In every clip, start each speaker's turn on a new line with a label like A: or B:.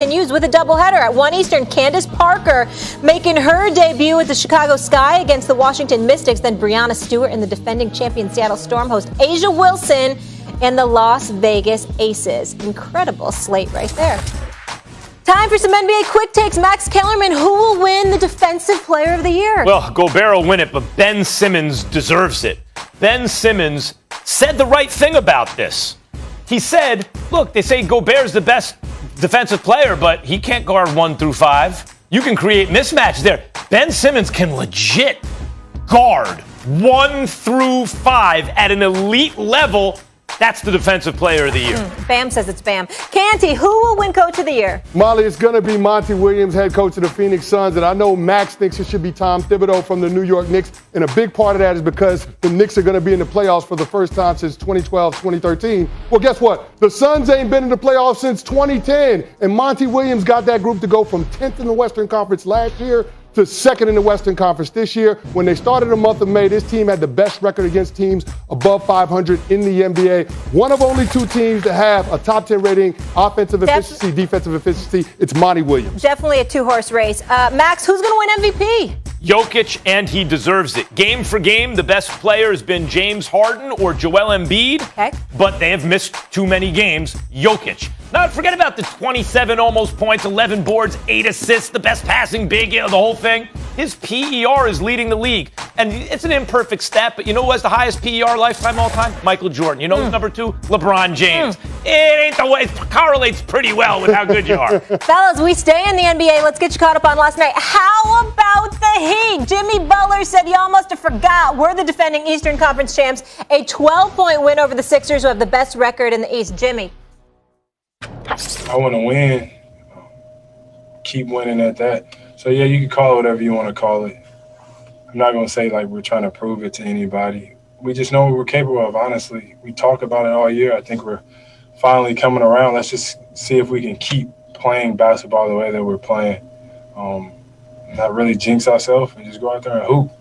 A: Continues with a doubleheader at 1 Eastern. Candace Parker making her debut with the Chicago Sky against the Washington Mystics. Then Breanna Stewart and the defending champion Seattle Storm host Asia Wilson and the Las Vegas Aces. Incredible slate right there. Time for some NBA quick takes. Max Kellerman, who will win the Defensive Player of the Year?
B: Well, Gobert will win it, but Ben Simmons deserves it. Ben Simmons said the right thing about this. He said, look, they say Gobert's the best defensive player, but he can't guard 1 through 5. You can create mismatch there. Ben Simmons can legit guard 1 through 5 at an elite level. That's the Defensive Player of the Year.
A: Bam says it's Bam. Canty, who will win Coach of the Year?
C: Molly, it's going to be Monty Williams, head coach of the Phoenix Suns. And I know Max thinks it should be Tom Thibodeau from the New York Knicks. And a big part of that is because the Knicks are going to be in the playoffs for the first time since 2012, 2013. Well, guess what? The Suns ain't been in the playoffs since 2010. And Monty Williams got that group to go from 10th in the Western Conference last year to 2nd in the Western Conference this year. When they started the month of May, this team had the best record against teams above 500 in the NBA. One of only 2 teams to have a top 10 rating, offensive efficiency, defensive efficiency. It's Monty Williams.
A: Definitely a 2-horse race. Max, who's going to win MVP?
B: Jokic, and he deserves it. Game for game, the best player has been James Harden or Joel Embiid, but they have missed too many games. Jokic. Now, forget about the 27 almost points, 11 boards, 8 assists, the best passing big, the whole thing. His PER is leading the league. And it's an imperfect stat, but you know who has the highest PER lifetime all time? Michael Jordan. You know who's number 2? LeBron James. It ain't the way. It correlates pretty well with how good you are.
A: Fellas, we stay in the NBA. Let's get you caught up on last night. How about the Heat? Jimmy Butler said y'all must have forgot we're the defending Eastern Conference champs. A 12-point win over the Sixers, who have the best record in the East. Jimmy.
D: I want to win. Keep winning at that. So, yeah, you can call it whatever you want to call it. I'm not going to say, like, we're trying to prove it to anybody. We just know what we're capable of, honestly. We talk about it all year. I think we're finally coming around. Let's just see if we can keep playing basketball the way that we're playing. Not really jinx ourselves and just go out there and hoop.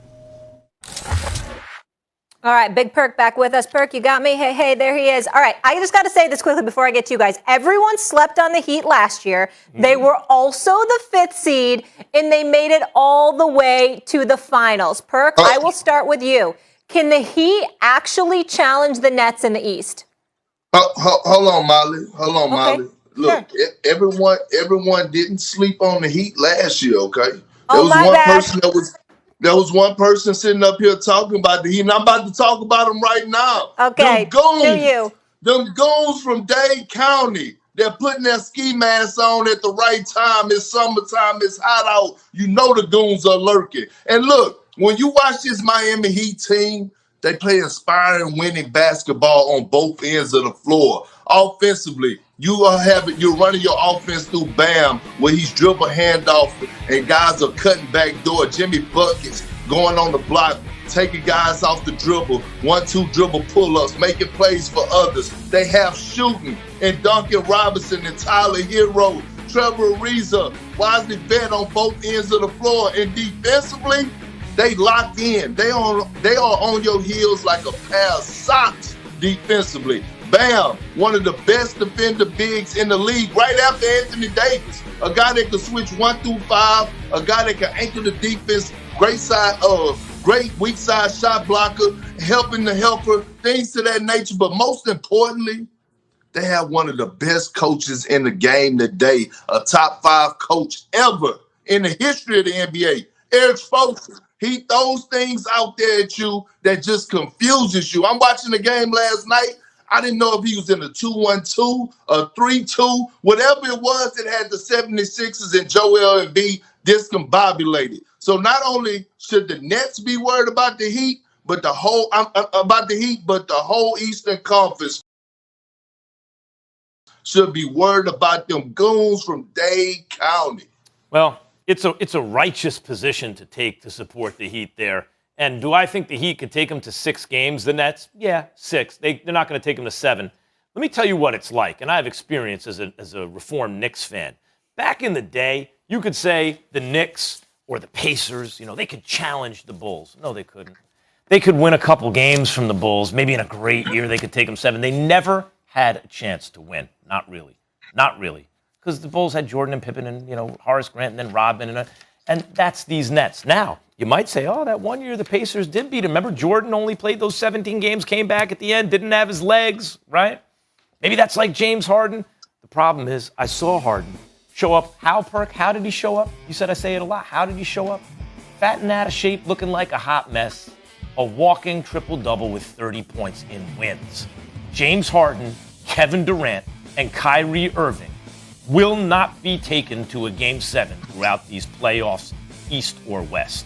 A: All right, Big Perk back with us. Perk, you got me? Hey, there he is. All right, I just got to say this quickly before I get to you guys. Everyone slept on the Heat last year. They were also the 5th seed, and they made it all the way to the finals. Perk, I will start with you. Can the Heat actually challenge the Nets in the East?
E: Hold on, Molly. Molly. Look,
A: sure.
E: everyone didn't sleep on the Heat last year, okay? There was one person sitting up here talking about the Heat, and I'm about to talk about them right now.
A: Okay,
E: Them goons from Dade County, they're putting their ski masks on at the right time. It's summertime, it's hot out. You know the goons are lurking. And look, when you watch this Miami Heat team, they play inspiring, winning basketball on both ends of the floor. Offensively, you're running your offense through Bam, where he's dribble handoff and guys are cutting back door. Jimmy Buckets going on the block, taking guys off the dribble, 1-2 dribble pull-ups, making plays for others. They have shooting and Duncan Robinson and Tyler Hero, Trevor Ariza, Wisely Bet on both ends of the floor. And defensively, they locked in. They are on your heels like a pair of socks defensively. Bam, one of the best defender bigs in the league, right after Anthony Davis. A guy that can switch 1 through 5, a guy that can anchor the defense, great weak side shot blocker, helping the helper, things to that nature. But most importantly, they have one of the best coaches in the game today, a top 5 coach ever in the history of the NBA, Eric Spoelstra. He throws things out there at you that just confuses you. I'm watching the game last night. I didn't know if he was in a 2-1-2, a 3-2, whatever it was. It had the 76ers and Joel Embiid discombobulated. So not only should the Nets be worried about the Heat, but the whole Eastern Conference should be worried about them goons from Dade County.
B: Well, it's a righteous position to take to support the Heat there. And do I think the Heat could take them to 6 games, the Nets? Yeah, 6. They're not going to take them to 7. Let me tell you what it's like, and I have experience as a reformed Knicks fan. Back in the day, you could say the Knicks or the Pacers, they could challenge the Bulls. No, they couldn't. They could win a couple games from the Bulls. Maybe in a great year they could take them 7. They never had a chance to win. Not really. Because because the Bulls had Jordan and Pippen and, Horace Grant and then Rodman. And that's these Nets. Now, you might say, that one year the Pacers did beat him. Remember, Jordan only played those 17 games, came back at the end, didn't have his legs, right? Maybe that's like James Harden. The problem is, I saw Harden show up. How did he show up? You said I say it a lot. How did he show up? Fat and out of shape, looking like a hot mess. A walking triple-double with 30 points in wins. James Harden, Kevin Durant, and Kyrie Irving will not be taken to a Game 7 throughout these playoffs, East or West.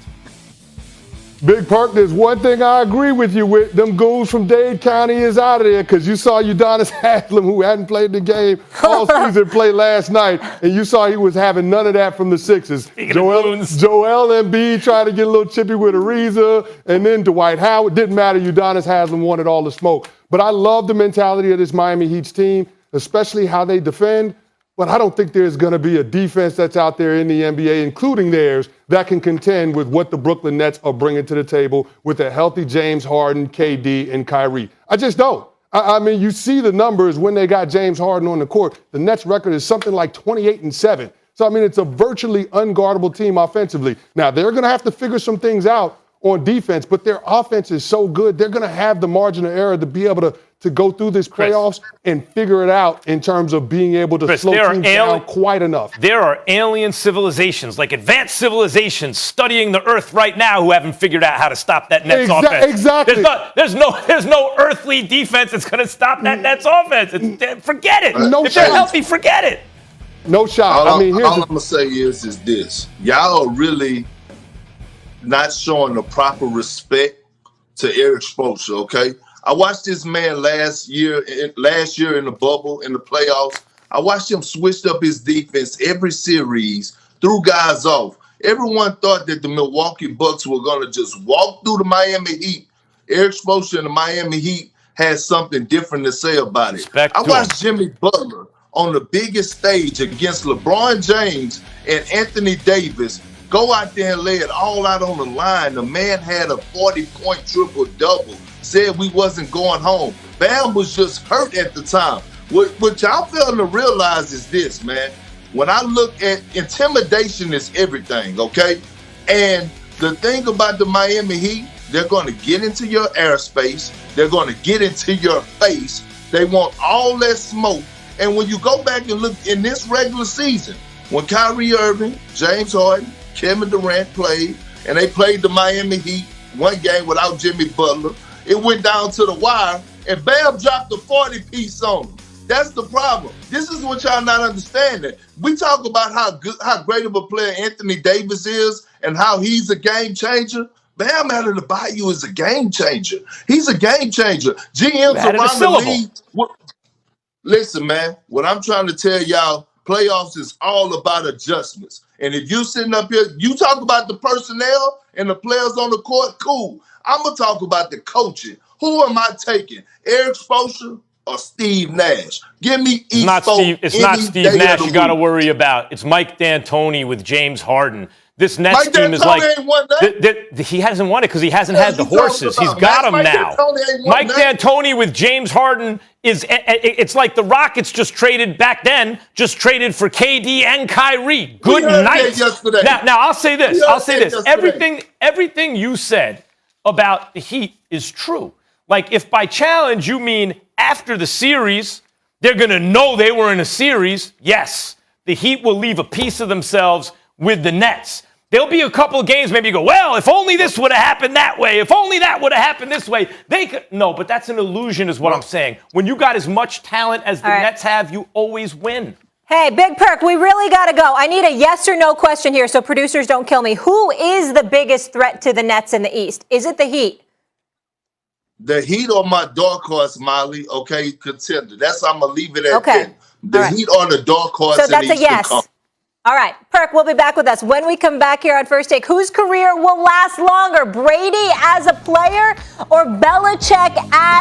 C: Big Perk, there's one thing I agree with you with. Them goons from Dade County is out of there because you saw Udonis Haslem, who hadn't played the game all season, play last night, and you saw he was having none of that from the Sixers. Joel Embiid trying to get a little chippy with Ariza, and then Dwight Howard. Didn't matter. Udonis Haslem wanted all the smoke. But I love the mentality of this Miami Heat's team, especially how they defend. But I don't think there's going to be a defense that's out there in the NBA, including theirs, that can contend with what the Brooklyn Nets are bringing to the table with a healthy James Harden, KD, and Kyrie. I just don't. I mean, you see the numbers when they got James Harden on the court. The Nets record is something like 28-7. So, I mean, it's a virtually unguardable team offensively. Now, they're going to have to figure some things out on defense, but their offense is so good, they're going to have the margin of error to be able to go through this playoffs and figure it out in terms of being able to slow teams down quite enough.
B: There are alien civilizations, like advanced civilizations, studying the earth right now who haven't figured out how to stop that Nets offense.
C: Exactly.
B: There's no earthly defense that's going to stop that Nets offense. Forget it. If they're healthy, forget it.
C: No shot.
E: All I'm going to say is this. Y'all are really not showing the proper respect to Eric Spoelstra, okay? I watched this man last year in the bubble, in the playoffs. I watched him switch up his defense every series, threw guys off. Everyone thought that the Milwaukee Bucks were going to just walk through the Miami Heat. Eric Spoelstra and the Miami Heat had something different to say about it. I watched Jimmy Butler on the biggest stage against LeBron James and Anthony Davis go out there and lay it all out on the line. The man had a 40-point triple-double, said we wasn't going home. Bam was just hurt at the time. What y'all failing to realize is this, man. When I look at intimidation is everything, okay? And the thing about the Miami Heat, they're going to get into your airspace. They're going to get into your face. They want all that smoke. And when you go back and look in this regular season, when Kyrie Irving, James Harden, Kevin Durant played, and they played the Miami Heat one game without Jimmy Butler. It went down to the wire, and Bam dropped a 40-piece on them. That's the problem. This is what y'all not understanding. We talk about how great of a player Anthony Davis is and how he's a game changer. Bam out of the Bayou is a game changer. He's a game changer. GMs around the league. Listen, man, what I'm trying to tell y'all, playoffs is all about adjustments. And if you sitting up here, you talk about the personnel and the players on the court, cool. I'm going to talk about the coaching. Who am I taking? Eric Spoelstra or Steve Nash? Give me each vote.
B: It's not Steve Nash you got to worry about. It's Mike D'Antoni with James Harden. This Nets team is like he hasn't won it because he hasn't had the horses. He's got them now. Mike D'Antoni with James Harden it's like the Rockets just traded back then, just traded for KD and Kyrie. Good night. Now I'll say this. Everything you said about the Heat is true. Like if by challenge you mean after the series, they're going to know they were in a series. Yes, the Heat will leave a piece of themselves with the Nets. There'll be a couple of games maybe you go, well, if only this would have happened that way, if only that would have happened this way. They could. No, but that's an illusion is what I'm saying. When you got as much talent as the Nets have, you always win.
A: Hey, Big Perk, we really got to go. I need a yes or no question here so producers don't kill me. Who is the biggest threat to the Nets in the East? Is it the Heat?
E: The Heat are my dark horse, Molly, okay, contender. That's I'm going to leave it at that. The Heat are the dark horse in the Eastern Conference. So that's a yes. All right, Perk will be back with us. When we come back here on First Take, whose career will last longer, Brady as a player or Belichick as